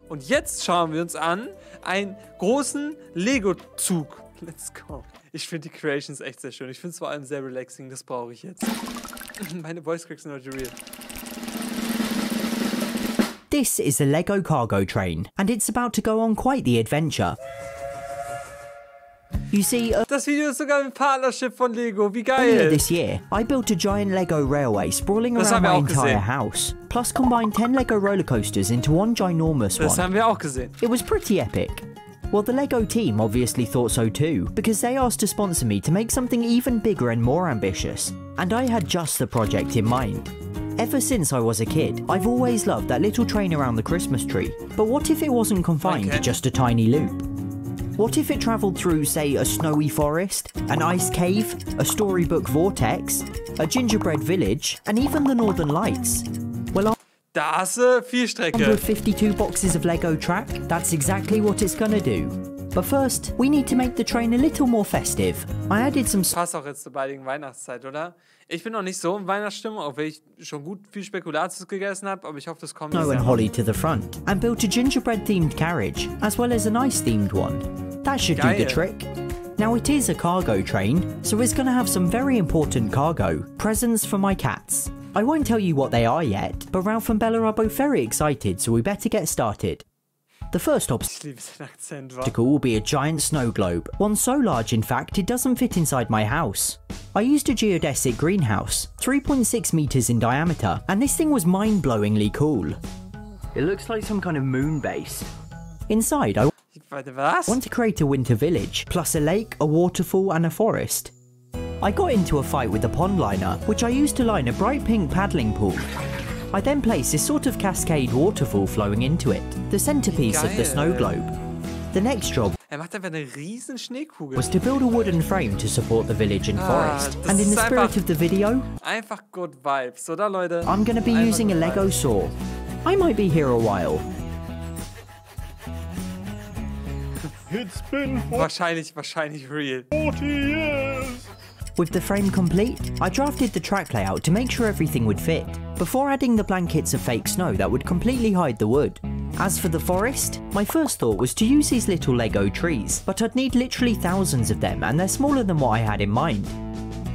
Und jetzt schauen wir uns an einen großen Lego-Zug. Let's go. Ich finde die Creations echt sehr schön. Ich finde es vor allem sehr relaxing. Das brauche ich jetzt. Meine Voice Cracks sind heute real. This is a Lego cargo train, and it's about to go on quite the adventure. You see, das Video ist sogar ein Partnership von Lego. Wie earlier geil. this year, I built a giant Lego railway sprawling around my entire house, plus combined 10 Lego roller coasters into one ginormous one. Das haben wir auch gesehen. It was pretty epic. Well, the Lego team obviously thought so too, because they asked to sponsor me to make something even bigger and more ambitious, and I had just the project in mind. Ever since I was a kid, I've always loved that little train around the Christmas tree, but what if it wasn't confined to just a tiny loop? What if it travelled through, say, a snowy forest, an ice cave, a storybook vortex, a gingerbread village, and even the Northern Lights? Well, Da hast viel Strecke. 152 boxes of Lego track, that's exactly what it's gonna do. But first, we need to make the train a little more festive. I added some... Passt auch jetzt zur baldigen Weihnachtszeit, oder? Ich bin noch nicht so in Weihnachtsstimmung, auch wenn ich schon gut viel Spekulatius gegessen habe, aber ich hoffe, das kommt snow and holly to the front, and built a gingerbread-themed carriage, as well as a nice-themed one. That should do the trick. Now it is a cargo train, so it's gonna have some very important cargo, presents for my cats. I won't tell you what they are yet, but Ralph and Bella are both very excited, so we better get started. The first obstacle will be a giant snow globe, one so large in fact it doesn't fit inside my house. I used a geodesic greenhouse, 3.6 meters in diameter, and this thing was mind-blowingly cool. It looks like some kind of moon base. Inside I want to create a winter village, plus a lake, a waterfall and a forest. I got into a fight with the pond liner, which I used to line a bright pink paddling pool. I then placed this sort of cascade waterfall flowing into it, the centerpiece of the snow globe. The next job macht einfach eine riesen Schneekugel. Was to build a wooden frame to support the village and forest. And in the spirit of the video, einfach good vibes, oder Leute? I'm gonna be using a Lego saw. I might be here a while. It's been wahrscheinlich real. 40 years. With the frame complete, I drafted the track layout to make sure everything would fit, before adding the blankets of fake snow that would completely hide the wood. As for the forest, my first thought was to use these little Lego trees, but I'd need literally thousands of them and they're smaller than what I had in mind.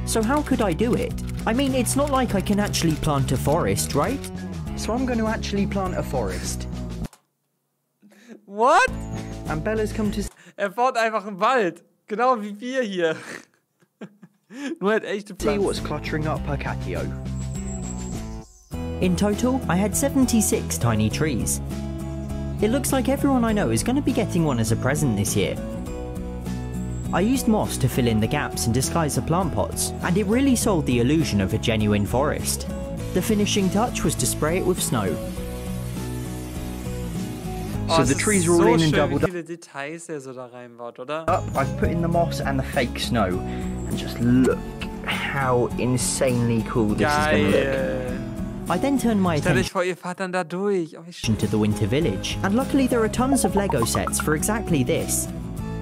So how could I do it? I mean, it's not like I can actually plant a forest, right? So I'm going to actually plant a forest. What? And Bella's come to... baut einfach einen Wald, genau wie wir hier. Nur halt echte Pflanzen. See what's cluttering up her catio. In total, I had 76 tiny trees. It looks like everyone I know is going to be getting one as a present this year. I used moss to fill in the gaps and disguise the plant pots, and it really sold the illusion of a genuine forest. The finishing touch was to spray it with snow. So the trees are all in and doubled up. Wie viele Details so da reinbaut, oder? I've put in the moss and the fake snow, and just look how insanely cool this is going to look. I then turned my attention to the winter village, and luckily there are tons of Lego sets for exactly this.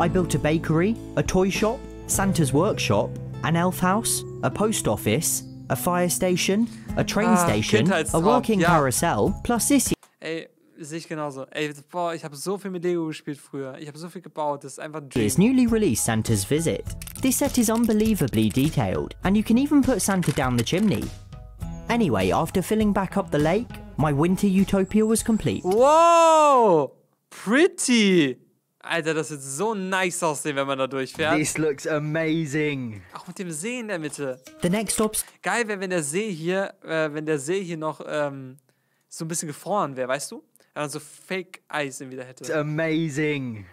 I built a bakery, a toy shop, Santa's workshop, an elf house, a post office, a fire station, a train station, a working carousel, plus this. Ey, sehe ich genauso. Ey, boah, ich habe so viel mit Lego gespielt früher. Ich habe so viel gebaut, das ist einfach ein Dream. Here's newly released Santa's Visit. This set is unbelievably detailed, and you can even put Santa down the chimney. Anyway, after filling back up the lake, my winter utopia was complete. Wow! Pretty! Alter, das wird so nice aussehen, wenn man da durchfährt. This looks amazing. Auch mit dem See in der Mitte. The next geil wäre, wenn der See hier noch so ein bisschen gefroren wäre, weißt du? Wenn man so Fake-Eis wieder hätte. It's amazing.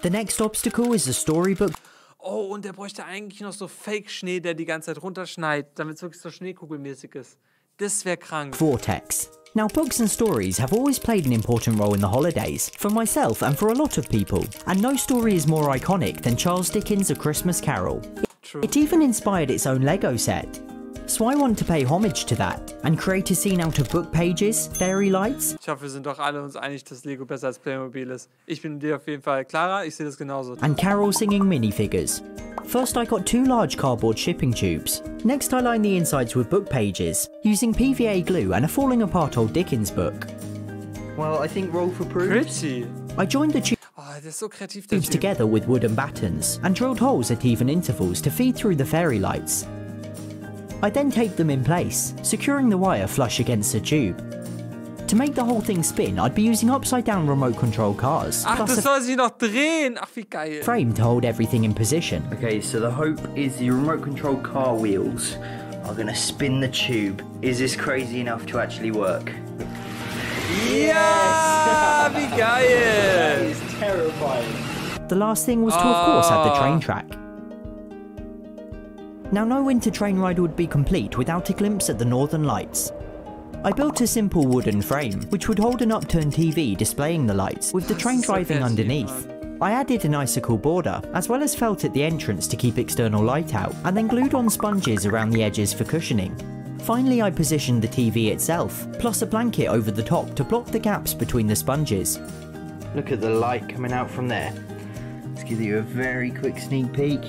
The next obstacle is a storybook. Oh, und der bräuchte eigentlich noch so Fake-Schnee, der die ganze Zeit runterschneit, damit es wirklich so schneekugelmäßig ist. Das wäre krank. Vortex. Now, books and stories have always played an important role in the holidays, for myself and for a lot of people, and no story is more iconic than Charles Dickens' A Christmas Carol. True. It even inspired its own Lego set. So I want to pay homage to that, and create a scene out of book pages, fairy lights. Ich hoffe, wir sind doch alle uns einig, dass Lego besser als Playmobil ist. Ich bin dir auf jeden Fall Clara, ich sehe das genauso. And carol singing minifigures. First I got 2 large cardboard shipping tubes. Next I lined the insides with book pages, using PVA glue and a falling apart old Dickens book. Well, I think Rolf approved. Pretty. I joined the Oh, der ist so kreativ, der tubes Typ. together with wooden battens and drilled holes at even intervals to feed through the fairy lights. I then taped them in place, securing the wire flush against the tube. To make the whole thing spin, I'd be using upside-down remote control cars, Ach, plus das soll sich noch drehen. Ach, wie geil. a frame to hold everything in position. Okay, so the hope is the remote control car wheels are gonna spin the tube. Is this crazy enough to actually work? Ja, wie geil. It's terrifying. The last thing was to, of course, add the train track. Now, no winter train ride would be complete without a glimpse at the northern lights. I built a simple wooden frame, which would hold an upturned TV displaying the lights, with the train driving underneath. I added an icicle border, as well as felt at the entrance to keep external light out, and then glued on sponges around the edges for cushioning. Finally, I positioned the TV itself, plus a blanket over the top to block the gaps between the sponges. Look at the light coming out from there. Let's give you a very quick sneak peek.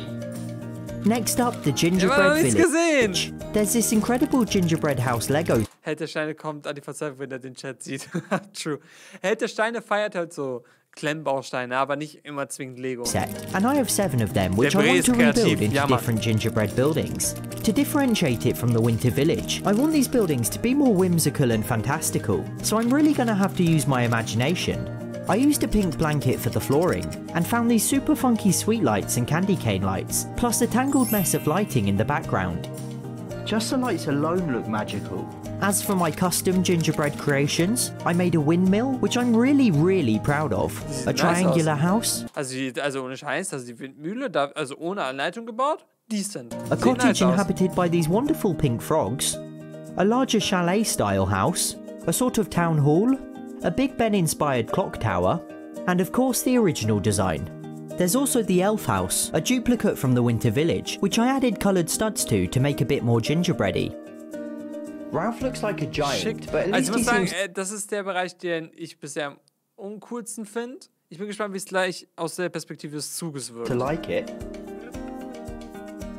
Next up, the Ich hab noch gingerbread nichts village. gesehen. There's this incredible gingerbread house Lego Held der Steine kommt an die Verzweiflung, wenn er den Chat sieht. True. Held der Steine feiert halt so Klemmbausteine, aber nicht immer zwingend Lego. set, and I have 7 of them which Der I Bre want ist to kreativ, rebuild into ja, Mann. different gingerbread buildings. To differentiate it from the winter village, I want these buildings to be more whimsical and fantastical, so I'm really gonna have to use my imagination. I used a pink blanket for the flooring, and found these super funky sweet lights and candy cane lights, plus a tangled mess of lighting in the background. Just the lights alone look magical. As for my custom gingerbread creations, I made a windmill, which I'm really proud of, a nice triangular house, Also ohne Scheiß, also die Windmühle, also ohne Anleitung gebaut, decent. a Sieht cottage nice aus. inhabited by these wonderful pink frogs, a larger chalet-style house, a sort of town hall, a Big Ben-inspired clock tower, and of course the original design. There's also the elf house, a duplicate from the winter village, which I added coloured studs to make a bit more gingerbready. Ralph looks like a giant, Schick. but at Also least ich muss he sagen, seems... das ist der Bereich, den ich bisher am uncoolsten finde. Ich bin gespannt, wie es gleich aus der Perspektive des Zuges wird. to like it.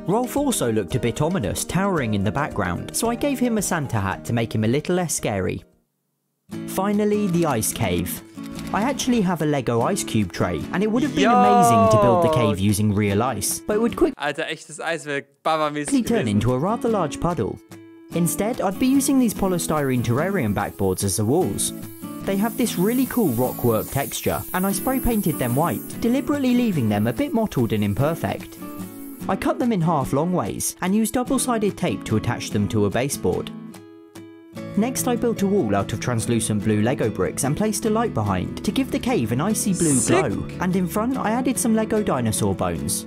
Rolf also looked a bit ominous, towering in the background, so I gave him a Santa hat to make him a little less scary. Finally, the ice cave. I actually have a Lego ice cube tray, and it would have been amazing to build the cave using real ice, but it would quickly Alter, echtes Eiswerk, Baba-mäßig turn gewesen. into a rather large puddle. Instead, I'd be using these polystyrene terrarium backboards as the walls. They have this really cool rockwork texture, and I spray painted them white, deliberately leaving them a bit mottled and imperfect. I cut them in half long ways, and used double-sided tape to attach them to a baseboard. Next, I built a wall out of translucent blue Lego bricks and placed a light behind to give the cave an icy blue Sick. glow, and in front I added some Lego dinosaur bones.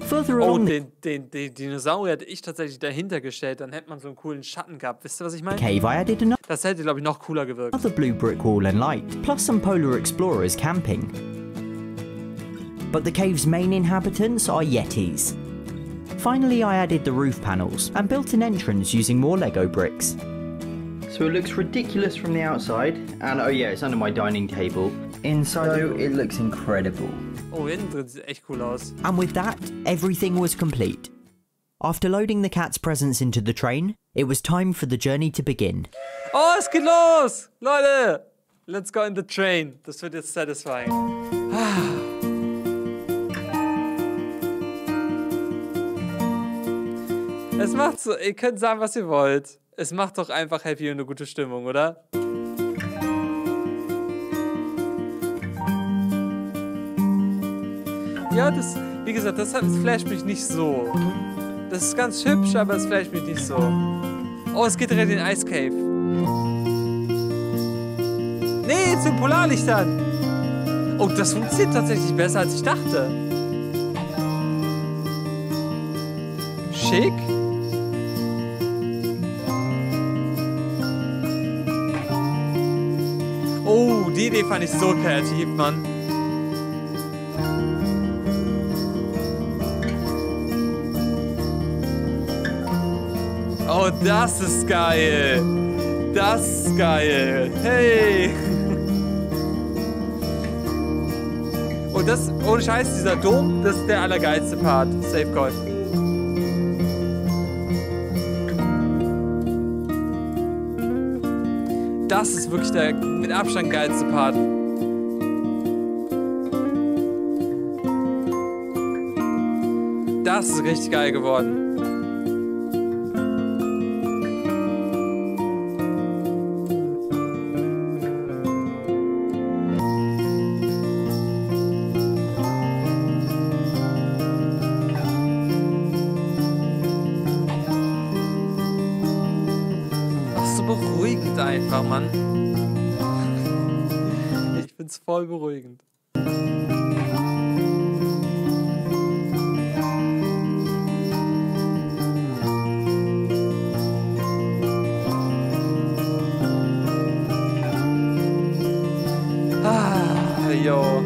Further Oh, along the den Dinosaurier hätte ich tatsächlich dahinter gestellt, dann hätte man so einen coolen Schatten gehabt. Wisst ihr, was ich meine? cave I added another Das hätte, glaube ich, noch cooler gewirkt. blue brick wall and light, plus some polar explorers camping. But the cave's main inhabitants are Yetis. Finally, I added the roof panels and built an entrance using more Lego bricks. So it looks ridiculous from the outside, and oh yeah, it's under my dining table. Inside though, it looks incredible. Oh, innen drin sieht echt cool aus. And with that, everything was complete. After loading the cat's presents into the train, it was time for the journey to begin. Oh, es geht los! Leute! Let's go in the train. Das wird jetzt satisfying. Es macht so, ihr könnt sagen, was ihr wollt. Es macht doch einfach happy und eine gute Stimmung, oder? Ja, das, wie gesagt, das flasht mich nicht so. Das ist ganz hübsch, aber es flasht mich nicht so. Oh, es geht direkt in den Ice Cave. Nee, zu Polarlichtern. Oh, das funktioniert tatsächlich besser, als ich dachte. Schick. Oh, die Idee fand ich so kreativ, Mann. Oh, das ist geil. Das ist geil. Hey. Und das, ohne Scheiß, dieser Dom, das ist der allergeilste Part. Safe Call. Das ist wirklich der mit Abstand geilste Part. Das ist richtig geil geworden. Beruhigend einfach, Mann. Ich find's voll beruhigend. Yo.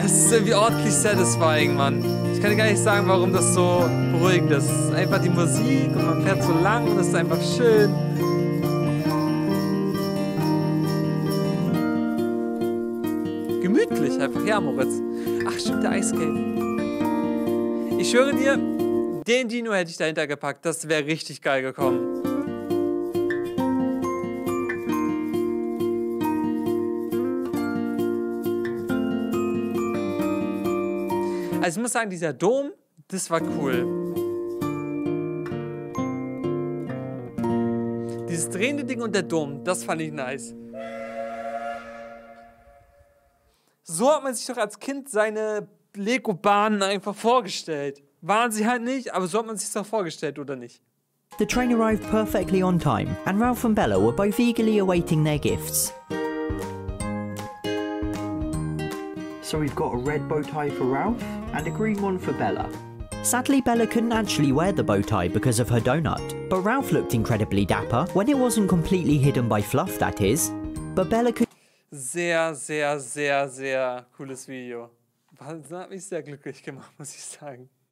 Es ist irgendwie ordentlich satisfying, Mann. Ich kann dir gar nicht sagen, warum das so beruhigend ist. Es ist einfach die Musik und man fährt so lang und es ist einfach schön. Gemütlich einfach, ja, Moritz. Ach, stimmt, der Ice Cave. Ich schwöre dir, den Dino hätte ich dahinter gepackt. Das wäre richtig geil gekommen. Also ich muss sagen, dieser Dom, das war cool. Dieses drehende Ding und der Dom, das fand ich nice. So hat man sich doch als Kind seine Lego-Bahnen einfach vorgestellt. Waren sie halt nicht, aber so hat man sich doch vorgestellt, oder nicht? The train arrived perfectly on time, and Ralph and Bella were both eagerly awaiting their gifts. So we've got a red bow tie for Ralph and a green one for Bella. Sadly, Bella couldn't actually wear the bow tie because of her donut, but Ralph looked incredibly dapper, when it wasn't completely hidden by fluff, that is. But Bella could... Sehr, sehr, sehr, sehr cooles Video. Das hat mich sehr glücklich gemacht, muss ich sagen.